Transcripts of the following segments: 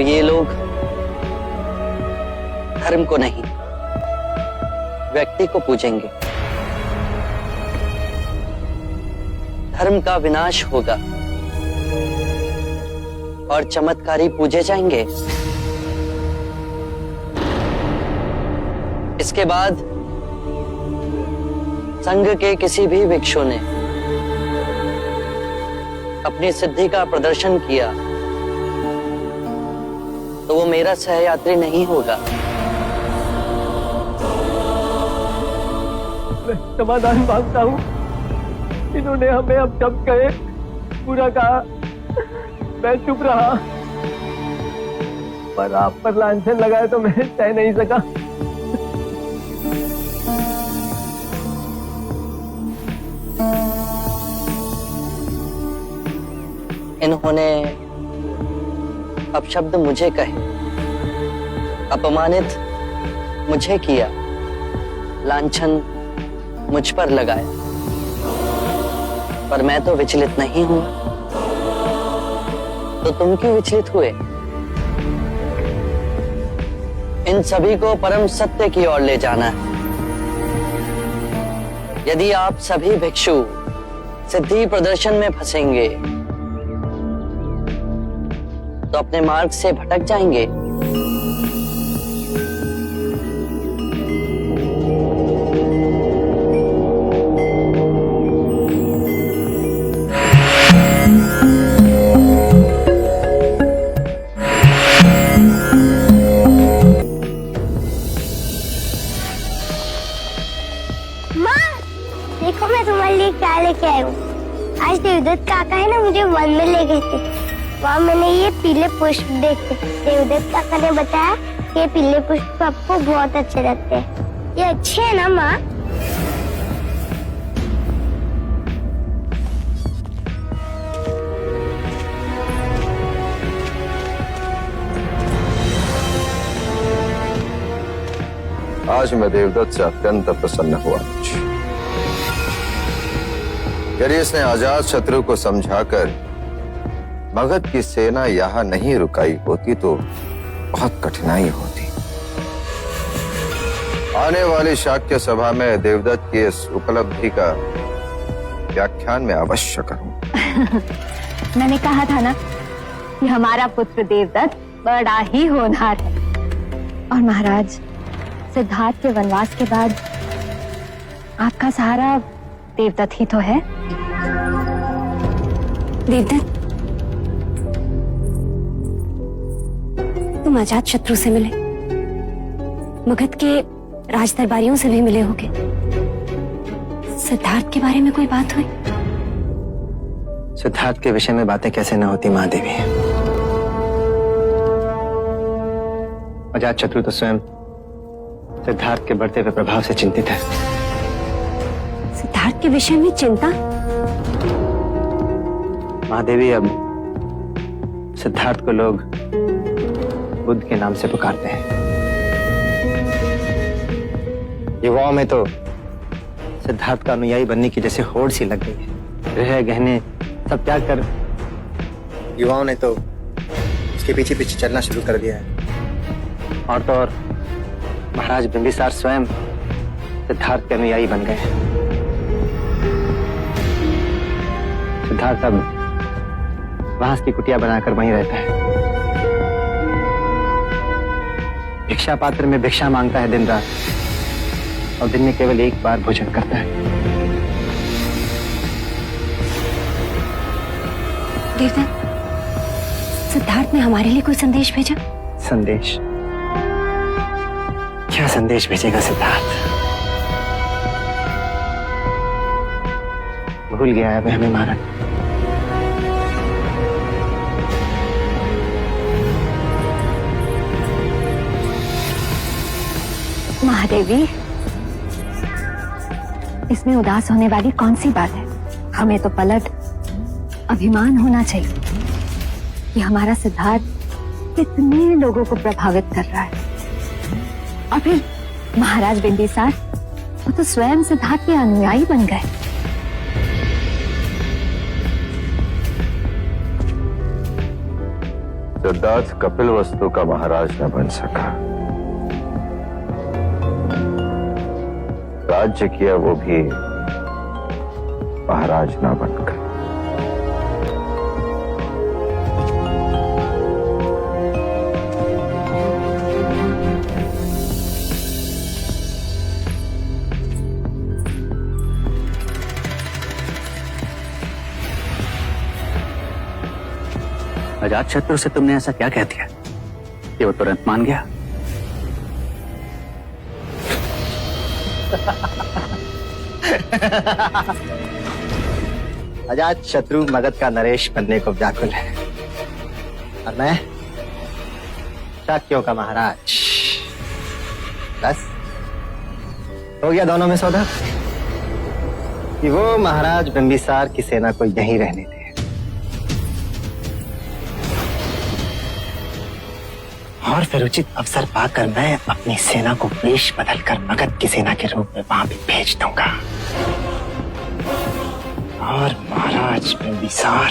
अब ये लोग धर्म को नहीं, व्यक्ति को पूजेंगे। धर्म का विनाश होगा और चमत्कारी पूजे जाएंगे। इसके बाद संघ के किसी भी भिक्षु ने अपनी सिद्धि का प्रदर्शन किया तो वो मेरा सहयात्री नहीं होगा। मैं समाधान मांगता हूँ। इन्होंने हमें अब जब कहे पूरा कहा, मैं चुप रहा, पर आप पर लांछन लगाए तो मैं सह नहीं सका। इन्होंने अपशब्द मुझे कहे, अपमानित मुझे किया, लांछन मुझ पर लगाया, पर मैं तो विचलित नहीं हूं। तो तुम क्यों विचलित हुए? इन सभी को परम सत्य की ओर ले जाना है। यदि आप सभी भिक्षु सिद्धि प्रदर्शन में फंसेंगे तो अपने मार्ग से भटक जाएंगे। देखो मैं तुम्हारे लिए क्या लेके आई हूँ। आज देवदत्त काका है ना, मुझे वन में ले गए थे। वहाँ मैंने ये पीले पुष्प देखे। देवदत्त काका ने बताया कि ये पीले पुष्प आपको बहुत अच्छे लगते हैं। ये अच्छे है ना माँ? आज मैं देवदत्त से अत्यंत प्रसन्न हुआ। यदि इसने आजाद शत्रु को समझाकर मगध की सेना यहां नहीं रुकाई होती तो बहुत कठिनाई होती। आने वाली शाक्य सभा में देवदत्त की इस उपलब्धि का व्याख्यान मैं अवश्य करूं। मैंने कहा था ना कि हमारा पुत्र देवदत्त बड़ा ही होनहार है। और महाराज, सिद्धार्थ के वनवास के बाद आपका सहारा देवदत्त ही तो है। देवदत्त, तुम अजात शत्रु से मिले, मगध के राज दरबारियों से भी मिले होगे। सिद्धार्थ के बारे में कोई बात हुई? सिद्धार्थ के विषय में बातें कैसे न होती महादेवी। अजात शत्रु तो स्वयं सिद्धार्थ के बढ़ते हुए प्रभाव से चिंतित है। सिद्धार्थ के विषय में चिंता? महादेवी, अब सिद्धार्थ को लोग बुद्ध के नाम से पुकारते हैं। युवाओं में तो सिद्धार्थ का अनुयायी बनने की जैसे होड़ सी लग गई है। गृह गहने सब त्याग कर युवाओं ने तो उसके पीछे पीछे चलना शुरू कर दिया है। और तो और महाराज बिंबिसार स्वयं सिद्धार्थ के अनुयायी बन गए हैं। सिद्धार्थ अब बांस की कुटिया बनाकर वहीं रहता है। भिक्षा पात्र में भिक्षा मांगता है दिन रात, और दिन में केवल एक बार भोजन करता है। देवदत्त, सिद्धार्थ ने हमारे लिए कोई संदेश भेजा? संदेश? क्या संदेश भेजेगा सिद्धार्थ? भूल गया है हमें महाराज। महादेवी, इसमें उदास होने वाली कौन सी बात है? हमें तो पलट अभिमान होना चाहिए कि हमारा सिद्धार्थ कितने लोगों को प्रभावित कर रहा है। और फिर महाराज बिंबिसार, वो तो स्वयं सिद्धार्थ के अनुयायी बन गए। सिद्धार्थ कपिल वस्तु का महाराज न बन सका, राज्य किया वो भी महाराज न बनकर। अजात शत्रु से तुमने ऐसा क्या कह दिया कि वो तुरंत मान गया? अजात शत्रु मगध का नरेश बनने को व्याकुल है और मैं शाक्यों का महाराज। बस हो गया दोनों में सौदा कि वो महाराज बिंबिसार की सेना को यहीं रहने दे और फिर उचित अवसर पाकर मैं अपनी सेना को वेश बदलकर मगध की सेना के रूप में वहां भी भेज दूंगा और महाराज बिंबिसार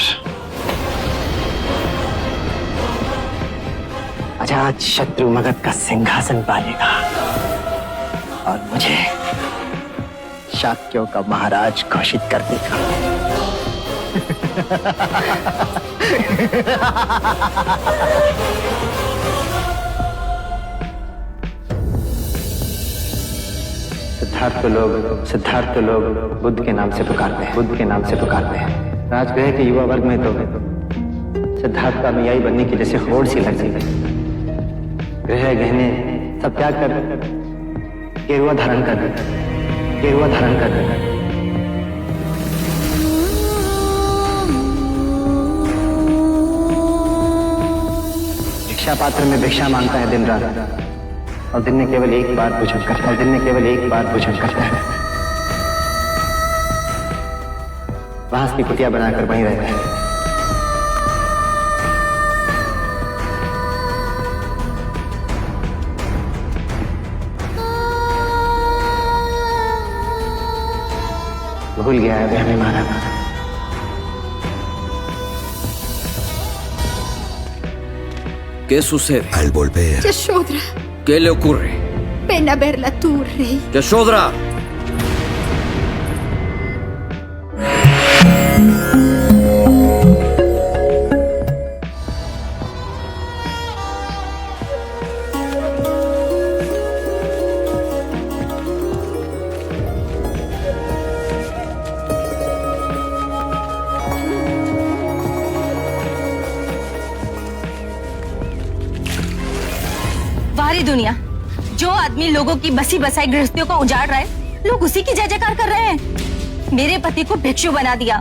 अजात शत्रु मगध का सिंहासन पालेगा और मुझे शाक्यों का महाराज घोषित कर देगा। सिद्धार्थ को लोग बुद्ध के नाम से पुकारते हैं। राजगृह के युवा वर्ग में तो सिद्धार्थ का अनुयायी बनने की जैसे होड़ सी लग गई। गृह गहने सब त्याग कर गेरुआ धारण कर भिक्षा पात्र में भिक्षा मांगता है दिन रात और दिन में केवल एक बार भोजन करता है। बांस की कुटिया बनाकर वहीं रहता है। भूल गया है हमें मारा। ¿Qué sucede? Al volver, Yashodhra, ¿Qué le ocurre? ven a verla tú, rey. ¡Yashodhra! सारी दुनिया, जो आदमी लोगों की बसी बसाई गृहस्थियों को उजाड़ रहा है, लोग उसी की जय जयकार कर रहे हैं। मेरे पति को भिक्षु बना दिया।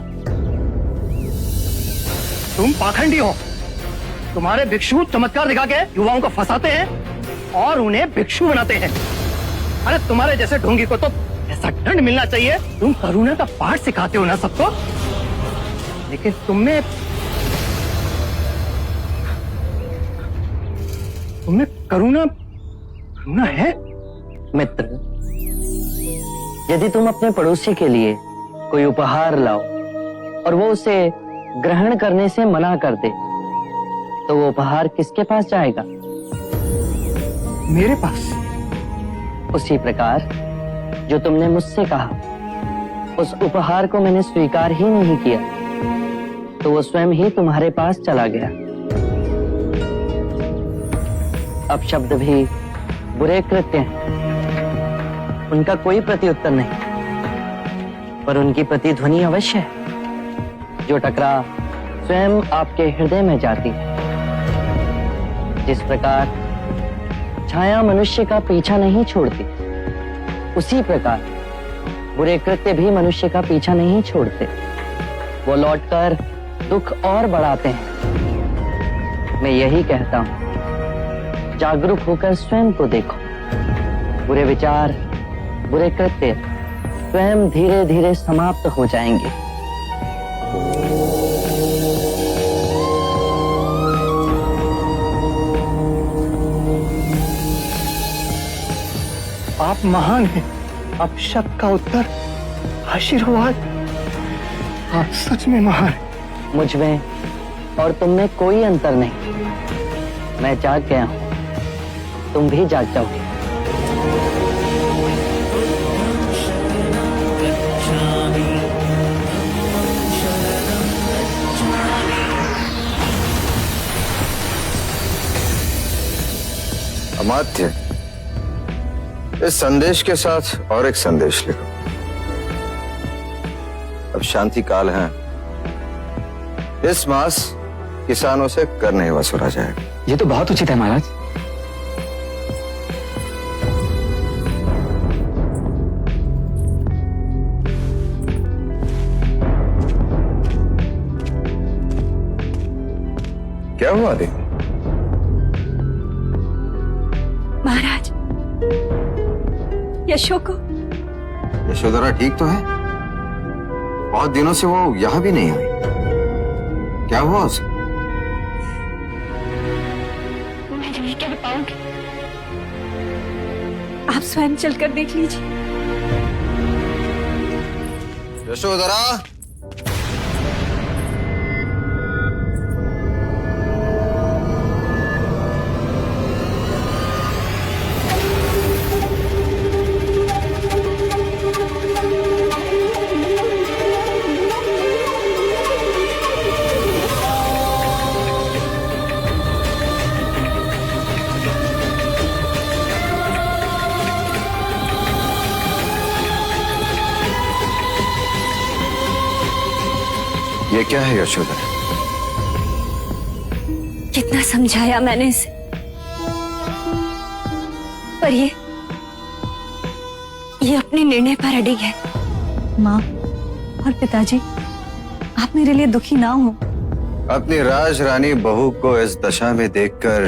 तुम पाखंडी हो। तुम्हारे भिक्षु चमत्कार दिखा के युवाओं को फंसाते हैं और उन्हें भिक्षु बनाते हैं। अरे तुम्हारे जैसे ढोंगी को तो ऐसा दंड मिलना चाहिए। तुम करुणा का पाठ सिखाते हो ना सबको, लेकिन तुमने करुणा है? मित्र, यदि तुम अपने पड़ोसी के लिए कोई उपहार लाओ और वो उसे ग्रहण करने से मना कर दे, तो वो उपहार किसके पास जाएगा? मेरे पास। उसी प्रकार जो तुमने मुझसे कहा, उस उपहार को मैंने स्वीकार ही नहीं किया, तो वो स्वयं ही तुम्हारे पास चला गया। अब शब्द भी बुरे कृत्य हैं, उनका कोई प्रत्युत्तर नहीं, पर उनकी प्रतिध्वनि अवश्य है, जो टकरा स्वयं आपके हृदय में जाती है। जिस प्रकार छाया मनुष्य का पीछा नहीं छोड़ती, उसी प्रकार बुरे कृत्य भी मनुष्य का पीछा नहीं छोड़ते। वो लौटकर दुख और बढ़ाते हैं। मैं यही कहता हूं, जागरूक होकर स्वयं को देखो। बुरे विचार, बुरे कृत्य स्वयं धीरे धीरे समाप्त हो जाएंगे। आप महान हैं। आप शब्द का उत्तर, आशीर्वाद, आप सच में महान हैं। मुझ में और तुम में कोई अंतर नहीं। मैं जाग गया हूँ, तुम भी जाग जाओगे। अमात्य, इस संदेश के साथ और एक संदेश लिखो। अब शांति काल है, इस मास किसानों से कर नहीं वसूला जाएगा। ये तो बहुत उचित है महाराज। क्या हुआ देवी? महाराज, यशो को यशोधरा ठीक तो है? बहुत दिनों से वो यहां भी नहीं आई। क्या हुआ उसे? मैं नहीं कह पाऊंगी, आप स्वयं चलकर देख लीजिए। यशोधरा, ये क्या है यशोधरा? कितना समझाया मैंने इसे, पर ये अपने निर्णय पर अडिग है। माँ और पिताजी, आप मेरे लिए दुखी ना हो। अपनी राज रानी बहू को इस दशा में देखकर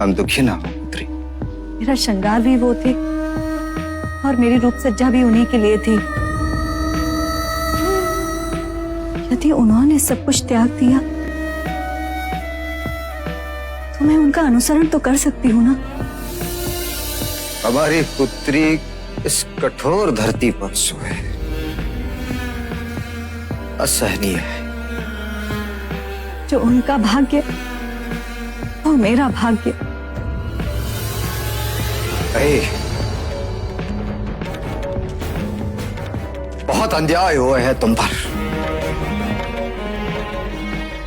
हम दुखी ना हो पुत्री। मेरा श्रृंगार भी वो थे और मेरी रूप सज्जा भी उन्हीं के लिए थी। यदि उन्होंने सब कुछ त्याग दिया तो मैं उनका अनुसरण तो कर सकती हूँ ना। हमारी पुत्री इस कठोर धरती पर सोए, असहनीय है। जो उनका भाग्य वो मेरा भाग्य। बहुत अन्याय हुए है तुम पर।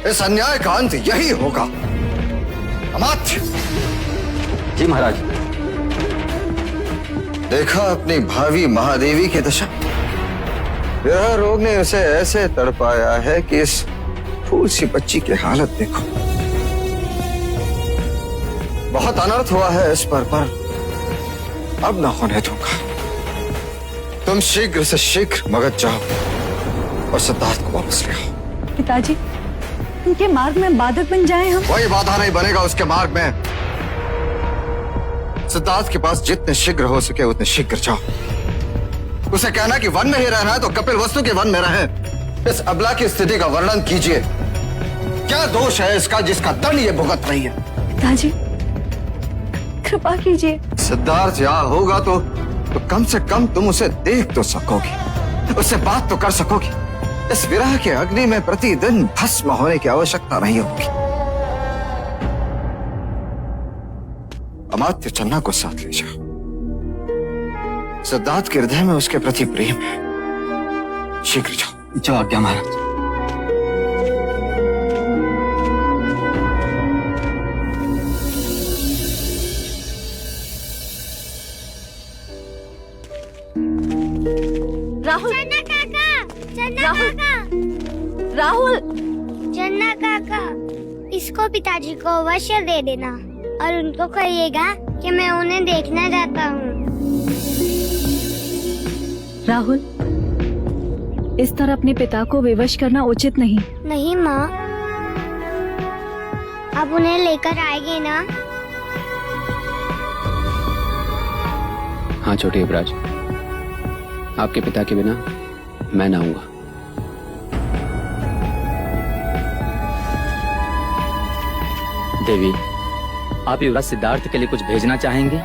इस अन्याय का अंत यही होगा। अमात्य। जी महाराज। देखा अपनी भावी महादेवी की दशा। विरह रोग ने उसे ऐसे तड़पाया है कि इस फूल सी बच्ची की हालत देखो। बहुत अनर्थ हुआ है इस पर अब ना होने दूंगा। तुम शीघ्र से शीघ्र मगध जाओ और सिद्धार्थ को वापस ले आओ। पिताजी, उनके मार्ग में बाधक बन जाए हम? कोई बाधा नहीं बनेगा उसके मार्ग में। सिद्धार्थ के पास जितने शीघ्र हो सके उतने शीघ्र जाओ। उसे कहना कि वन में ही रहना है तो कपिल वस्तु के वन में रहे। इस अबला की स्थिति का वर्णन कीजिए। क्या दोष है इसका जिसका दंड ये भुगत रही है? पिताजी, कृपा कीजिए। सिद्धार्थ यहाँ होगा तो कम से कम तुम उसे देख तो सकोगी, उससे बात तो कर सकोगी। इस विरह के अग्नि में प्रतिदिन भस्म होने की आवश्यकता नहीं होगी। अमात्य चन्ना को साथ ले जाओ। सिद्धार्थ के हृदय में उसके प्रति प्रेम है। शीघ्र जाओ। जो आज्ञा महाराज। राहुल, चन्ना काका, चन्ना राहुल, काका, राहुल, चन्ना काका, इसको पिताजी को अवश्य दे देना और उनको कहिएगा कि मैं उन्हें देखना चाहता हूँ। राहुल, इस तरह अपने पिता को विवश करना उचित नहीं। नहीं माँ, अब उन्हें लेकर आएंगे ना? हाँ छोटे युवराज, आपके पिता के बिना मैं ना आऊंगा। देवी, आप युवराज सिद्धार्थ के लिए कुछ भेजना चाहेंगे?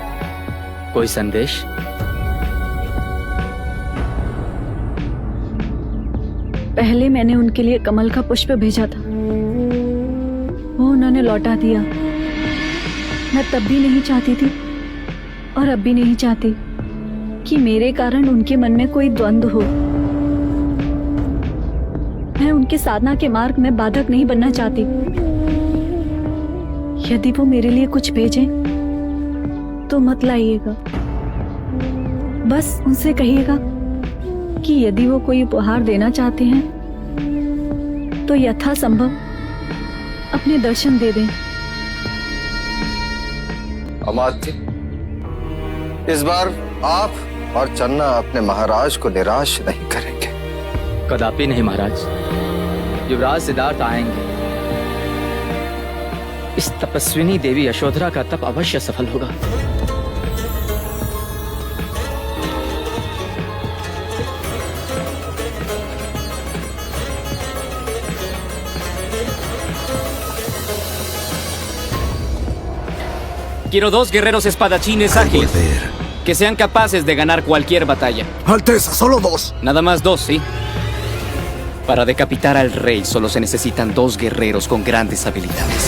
कोई संदेश? पहले मैंने उनके लिए कमल का पुष्प भेजा था, वो न ने लौटा दिया। मैं तब भी नहीं चाहती थी और अब भी नहीं चाहती कि मेरे कारण उनके मन में कोई द्वंद्व हो। मैं उनके साधना के मार्ग में बाधक नहीं बनना चाहती। यदि वो मेरे लिए कुछ भेजें तो मत लाइएगा। बस उनसे कहिएगा कि यदि वो कोई उपहार देना चाहते हैं तो यथासंभव अपने दर्शन दे दें। अमात्य, इस बार आप और चन्ना अपने महाराज को निराश नहीं करेंगे। कदापि नहीं महाराज। युवराज सिद्धार्थ आएंगे। इस तपस्विनी देवी यशोधरा का तप अवश्य सफल होगा। Quiero 2 guerreros espadachines ágiles que sean capaces de ganar cualquier batalla. Alteza, solo 2. Nada más 2, ¿sí? Para decapitar al rey solo se necesitan 2 guerreros con grandes habilidades.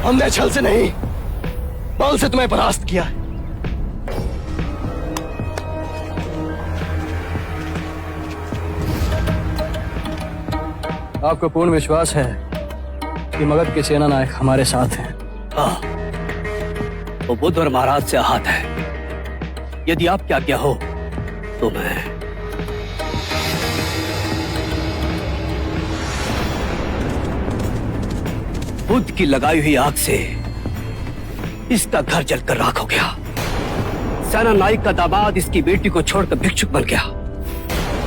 हमने छल से नहीं, बल से तुम्हें परास्त किया है। आपको पूर्ण विश्वास है कि मगध के सेना नायक हमारे साथ हैं? हाँ, वो बुद्ध और महाराज से आहत है। यदि आपकी आज्ञा हो तो मैं बुद्ध की लगाई हुई आग से इसका घर जलकर राख हो गया। सेना नायक का दामाद इसकी बेटी को छोड़कर भिक्षुक बन गया।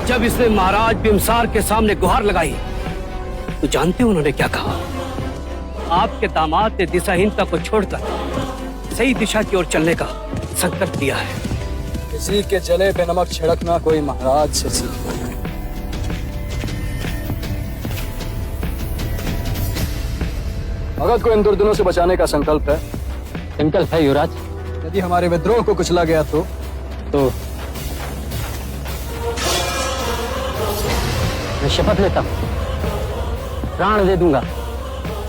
जब इसने महाराज बिम्सार के सामने गुहार लगाई तो जानते हो उन्होंने क्या कहा? आपके दामाद ने दिशाहीनता को छोड़कर सही दिशा की ओर चलने का संकल्प लिया है। किसी के जले पे नमक छिड़कना कोई महाराज से सीखना है। मगध को इन दुर्दिनों से बचाने का संकल्प है। संकल्प है युवराज। यदि हमारे विद्रोह को कुचला गया तो मैं शपथ लेता हूँ, प्राण दे दूंगा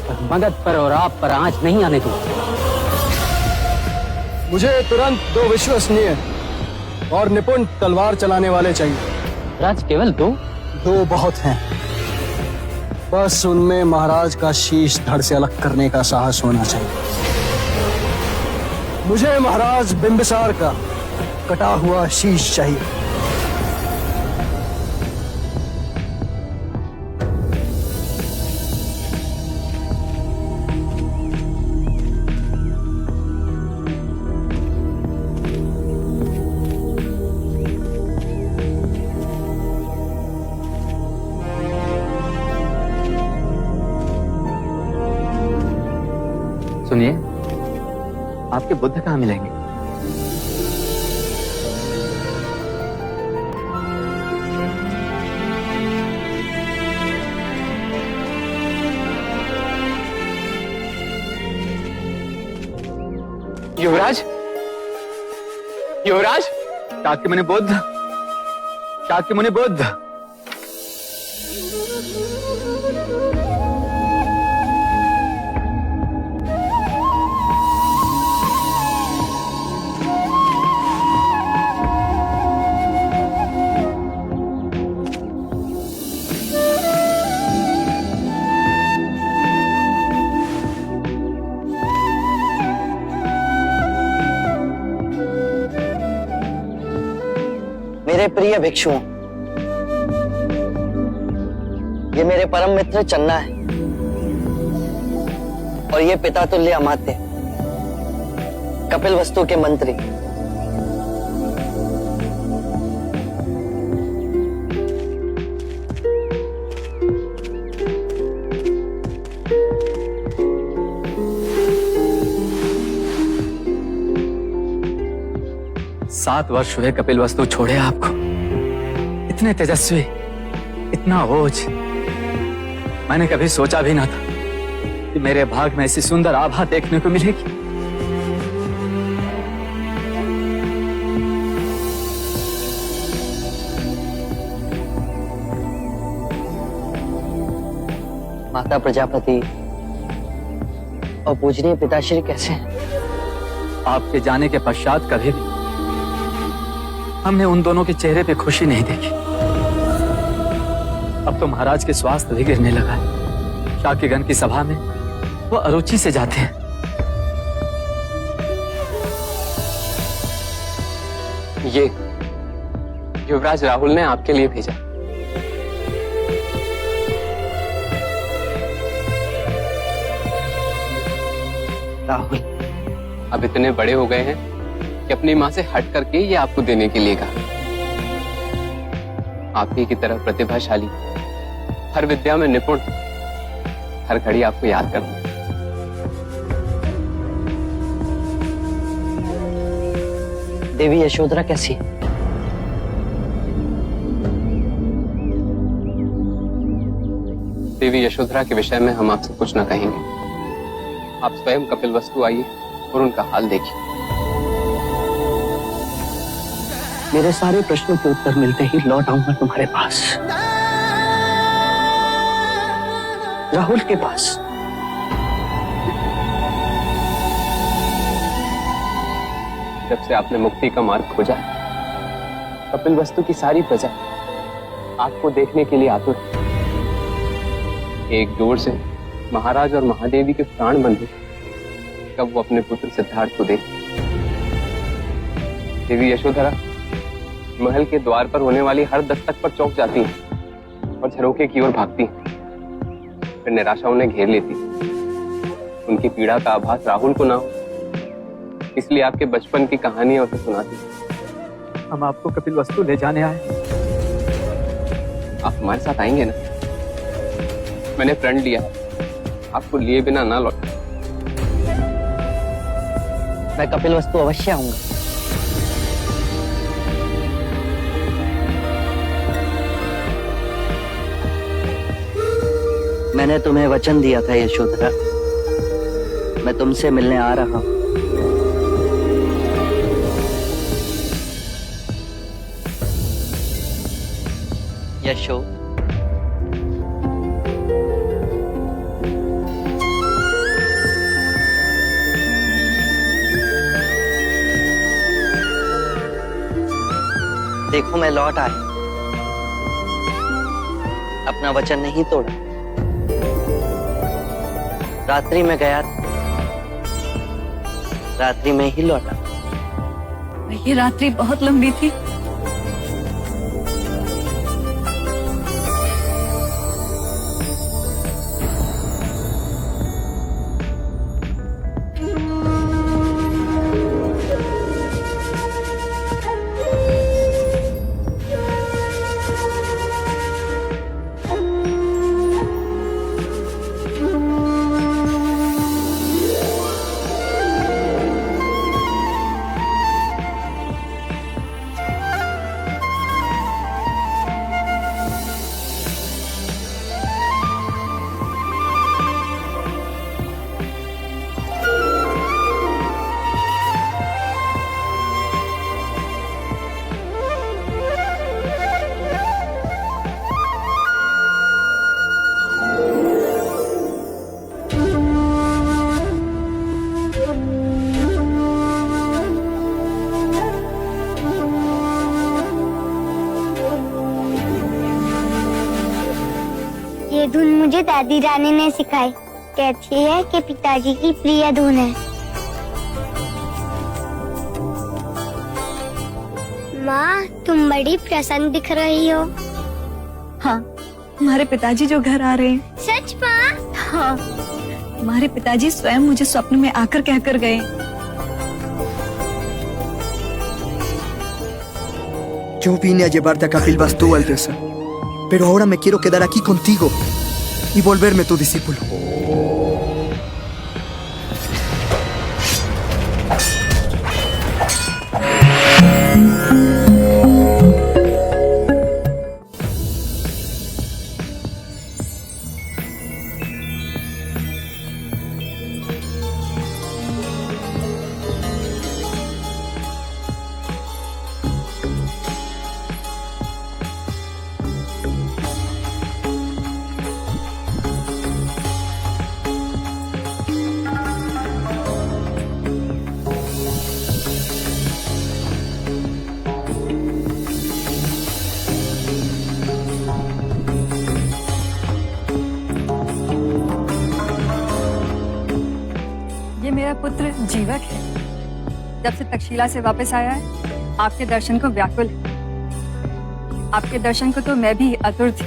पर मगध पर और आप पर आंच नहीं आने दूंगा। मुझे तुरंत 2 विश्वसनीय और निपुण तलवार चलाने वाले चाहिए। राज केवल 2? 2 बहुत हैं। बस उनमें महाराज का शीश धड़ से अलग करने का साहस होना चाहिए। मुझे महाराज बिंबिसार का कटा हुआ शीश चाहिए। सुनिए, आपके बुद्ध कहाँ मिलेंगे? युवराज, युवराज, शाक्यमुनि बुद्ध, शाक्यमुनि बुद्ध। मेरे प्रिय भिक्षुओं, ये मेरे परम मित्र चन्ना है और ये पिता तुल्य अमात्य कपिल वस्तु के मंत्री। सात वर्ष हुए कपिल वस्तु छोड़े आपको। इतने तेजस्वी, इतना ओज, मैंने कभी सोचा भी ना था कि मेरे भाग में ऐसी सुंदर आभा देखने को मिलेगी। माता प्रजापति और पूजनीय पिताश्री कैसे हैं? आपके जाने के पश्चात कभी भी हमने उन दोनों के चेहरे पे खुशी नहीं देखी। अब तो महाराज के स्वास्थ्य भी गिरने लगा है। शाकीगण की सभा में वो अरुचि से जाते हैं। ये युवराज राहुल ने आपके लिए भेजा। राहुल अब इतने बड़े हो गए हैं कि अपनी माँ से हट करके ये आपको देने के लिए कहा। आप ही की तरह प्रतिभाशाली, हर विद्या में निपुण, हर घड़ी आपको याद करना। देवी यशोधरा कैसी है? देवी यशोधरा के विषय में हम आपसे कुछ न कहेंगे। आप स्वयं कपिल वस्तु आइए और उनका हाल देखिए। मेरे सारे प्रश्नों के उत्तर मिलते ही लौट आऊंगा तुम्हारे पास, राहुल के पास। जब से आपने मुक्ति का मार्ग खोजा, कपिल वस्तु की सारी प्रजा आपको देखने के लिए आतुर है। एक जोर से महाराज और महादेवी के प्राण बंधु कब वो अपने पुत्र सिद्धार्थ को देख। देवी यशोधरा महल के द्वार पर होने वाली हर दस्तक पर चौंक जाती हैं और झरोखे की ओर भागती हैं। फिर निराशा उन्हें घेर लेती। उनकी पीड़ा का आभास राहुल को ना हो, इसलिए आपके बचपन की कहानियां उसे सुनाती। हम आपको कपिल वस्तु ले जाने आए। आप हमारे साथ आएंगे ना? मैंने प्रण लिया, आपको लिए बिना ना लौट। मैं कपिल वस्तु अवश्य आऊंगा। मैंने तुम्हें वचन दिया था यशोधरा, मैं तुमसे मिलने आ रहा हूं। यशो, देखो मैं लौट आया, अपना वचन नहीं तोड़ा। रात्रि में गया, रात्रि में ही लौटा। ये रात्रि बहुत लंबी थी। ये धुन मुझे दादी रानी ने सिखाई। कहती है कि पिताजी की प्रिय धुन है। माँ, तुम बड़ी प्रसन्न दिख रही हो। हाँ, तुम्हारे पिताजी जो घर आ रहे हैं। सच माँ? हाँ, तुम्हारे पिताजी स्वयं मुझे स्वप्न में आकर कहकर गए। Yo vine a llevarte a Capil Bastú, Alteza, pero ahora me quiero quedar aquí contigo y volverme tu discípulo. ये मेरा पुत्र जीवक है। जब से तक्षशिला से वापस आया है, आपके दर्शन को व्याकुल है। आपके दर्शन को तो मैं भी आतुर थी।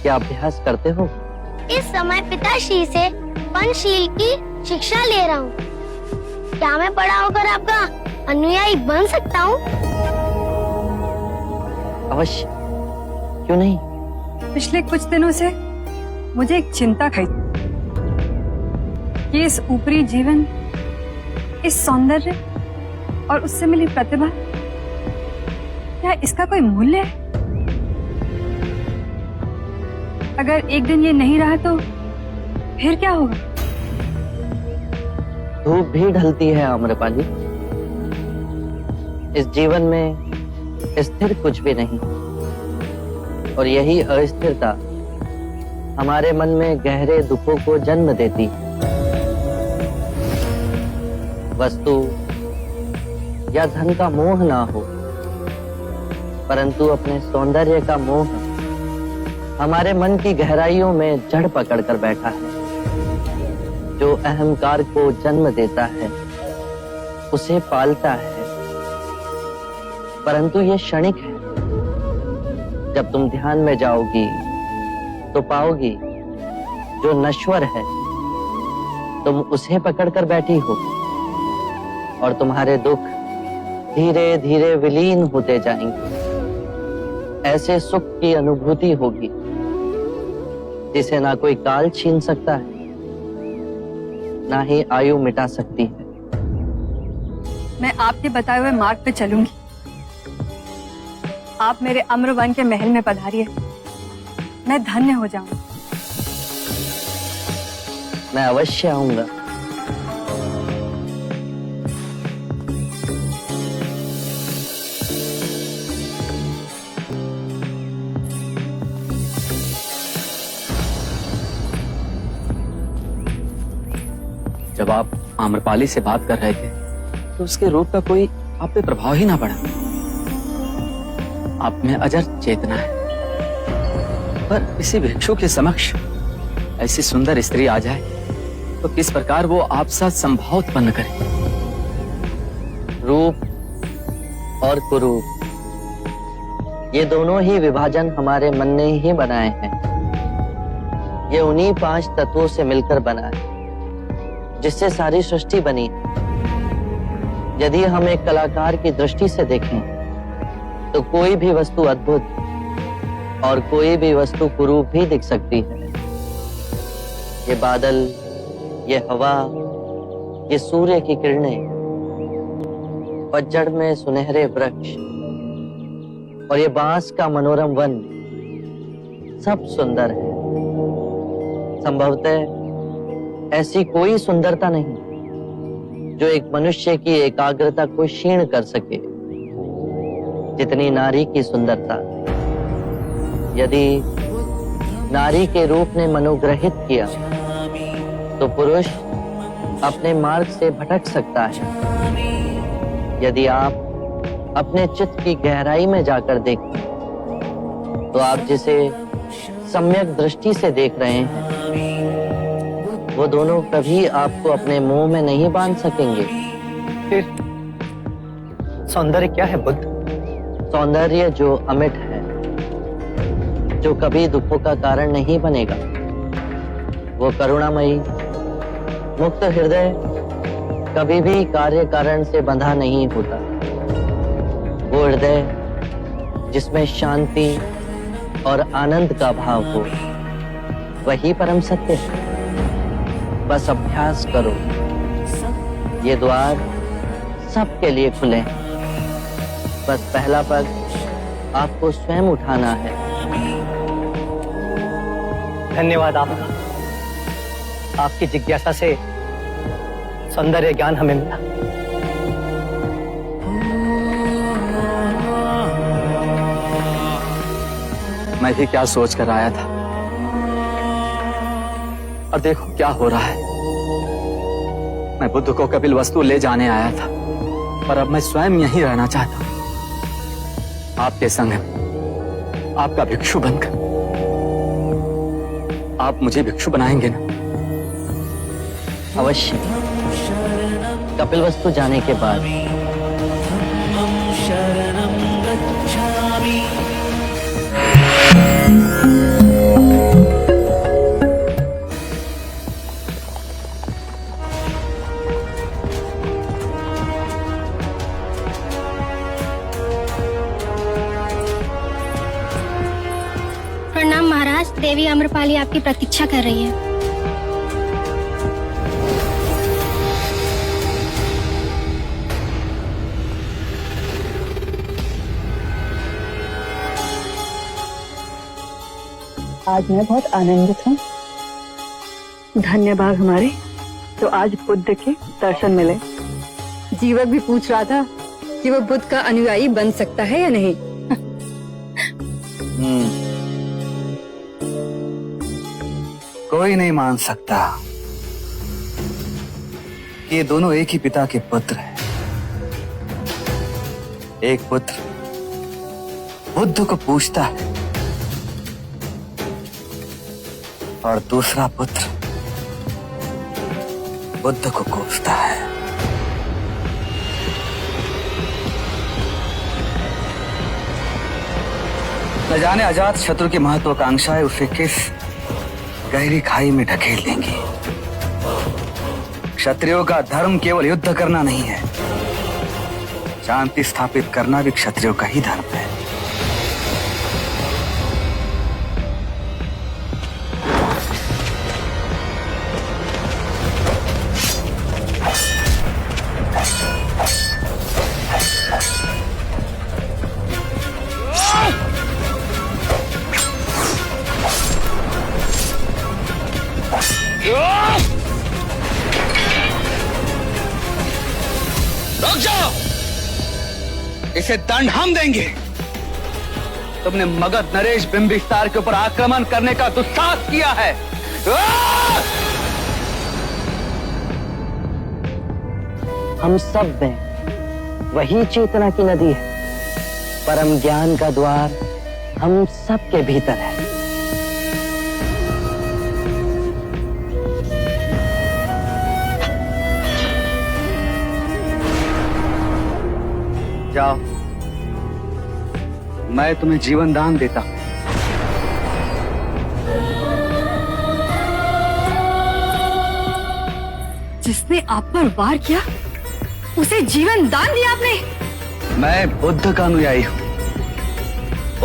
क्या अभ्यास करते हो? इस समय पिताश्री से पंचशील की शिक्षा ले रहा हूँ। क्या मैं बड़ा होकर आपका अनुयायी बन सकता हूँ? अवश्य, क्यों नहीं? पिछले कुछ दिनों से मुझे एक चिंता खाई कि इस ऊपरी जीवन, इस सौंदर्य और उससे मिली प्रतिभा, क्या इसका कोई मूल्य है? अगर एक दिन ये नहीं रहा तो फिर क्या होगा? धूप भी ढलती है आम्रपाली। इस जीवन में स्थिर कुछ भी नहीं, और यही अस्थिरता हमारे मन में गहरे दुखों को जन्म देती है। वस्तु या धन का मोह ना हो, परंतु अपने सौंदर्य का मोह हमारे मन की गहराइयों में जड़ पकड़ कर बैठा है। जो अहंकार को जन्म देता है, उसे पालता है, परंतु ये क्षणिक है। जब तुम ध्यान में जाओगी तो पाओगी जो नश्वर है, तुम उसे पकड़कर बैठी हो, और तुम्हारे दुख धीरे धीरे विलीन होते जाएंगे। ऐसे सुख की अनुभूति होगी जिसे ना कोई काल छीन सकता है, ना ही आयु मिटा सकती है। मैं आपके बताए हुए मार्ग पे चलूंगी। आप मेरे अम्रवन के महल में पधारिए, मैं धन्य हो जाऊंगी। मैं अवश्य आऊंगा। जब आप आम्रपाली से बात कर रहे थे तो उसके रूप का कोई आप पे प्रभाव ही ना पड़ा। आप में अजर चेतना है, पर किसी भिक्षु के समक्ष ऐसी सुंदर स्त्री आ जाए तो किस प्रकार वो आप साथ संभाव उत्पन्न करे। रूप और कुरूप, ये दोनों ही विभाजन हमारे मन ने ही बनाए हैं। ये उन्हीं 5 तत्वों से मिलकर बना है जिससे सारी सृष्टि बनी। यदि हम एक कलाकार की दृष्टि से देखें तो कोई भी वस्तु अद्भुत और कोई भी वस्तु कुरूप भी दिख सकती है। ये बादल, ये हवा, ये सूर्य की किरणें, पतझड़ में सुनहरे वृक्ष और ये बांस का मनोरम वन, सब सुंदर है। संभवतः ऐसी कोई सुंदरता नहीं जो एक मनुष्य की एकाग्रता को क्षीण कर सके जितनी नारी की सुंदरता। यदि नारी के रूप ने मनोग्रहित किया तो पुरुष अपने मार्ग से भटक सकता है। यदि आप अपने चित्त की गहराई में जाकर देखें तो आप जिसे सम्यक दृष्टि से देख रहे हैं वो दोनों कभी आपको अपने मुंह में नहीं बांध सकेंगे। सौंदर्य क्या है बुद्ध? सौंदर्य जो अमिट है, जो कभी दुखों का कारण नहीं बनेगा, वो करुणामयी मुक्त हृदय कभी भी कार्य कारण से बंधा नहीं होता। वो हृदय जिसमें शांति और आनंद का भाव हो, वही परम सत्य है। बस अभ्यास करो, ये द्वार सबके लिए खुले हैं। बस पहला पग आपको स्वयं उठाना है। धन्यवाद आपका। आपकी जिज्ञासा से सौंदर्य ज्ञान हमें मिला। मैं भी क्या सोच कर आया था, और देखो क्या हो रहा है। मैं बुद्ध को कपिल वस्तु ले जाने आया था, पर अब मैं स्वयं यहीं रहना चाहता हूं, आपके संग, आपका भिक्षु बनकर। आप मुझे भिक्षु बनाएंगे ना? अवश्य। कपिल वस्तु जाने के बाद प्रणाम महाराज, देवी अम्रपाली आपकी प्रतीक्षा कर रही है। आज मैं बहुत आनंदित हूँ। धन्यवाद हमारे, तो आज बुद्ध के दर्शन मिले। जीवक भी पूछ रहा था कि वो बुद्ध का अनुयायी बन सकता है या नहीं। कोई नहीं मान सकता कि ये दोनों एक ही पिता के पुत्र हैं। एक पुत्र बुद्ध को पूछता है और दूसरा पुत्र बुद्ध को कोसता है। न जाने अजात शत्रु की महत्वाकांक्षाएं उसे किस गहरी खाई में ढकेल देंगी। क्षत्रियों का धर्म केवल युद्ध करना नहीं है, शांति स्थापित करना भी क्षत्रियों का ही धर्म है। रुक जाओ, इसे दंड हम देंगे। तुमने मगध नरेश बिंबिसार के ऊपर आक्रमण करने का दुस्साहस किया है। हम सब में वही चेतना की नदी है। परम ज्ञान का द्वार हम सब के भीतर है। जाओ, मैं तुम्हें जीवन दान देता हूं। जिसने आप पर वार किया उसे जीवन दान दिया आपने? मैं बुद्ध का अनुयायी हूं,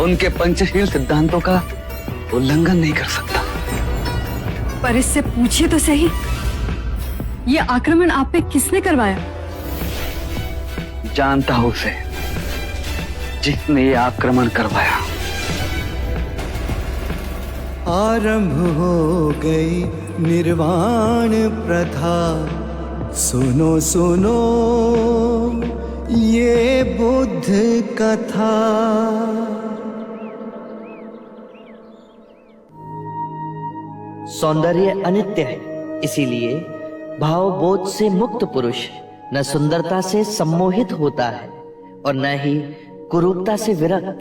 उनके पंचशील सिद्धांतों का उल्लंघन नहीं कर सकता। पर इससे पूछिए तो सही, ये आक्रमण आप पे किसने करवाया? जानता हूं उसे, जिसने ये आक्रमण करवाया। आरंभ हो गई निर्वाण प्रथा, सुनो सुनो ये बुद्ध कथा। सौंदर्य अनित्य है, इसीलिए भावबोध से मुक्त पुरुष न सुंदरता से सम्मोहित होता है और न ही कुरूपता से विरक्त।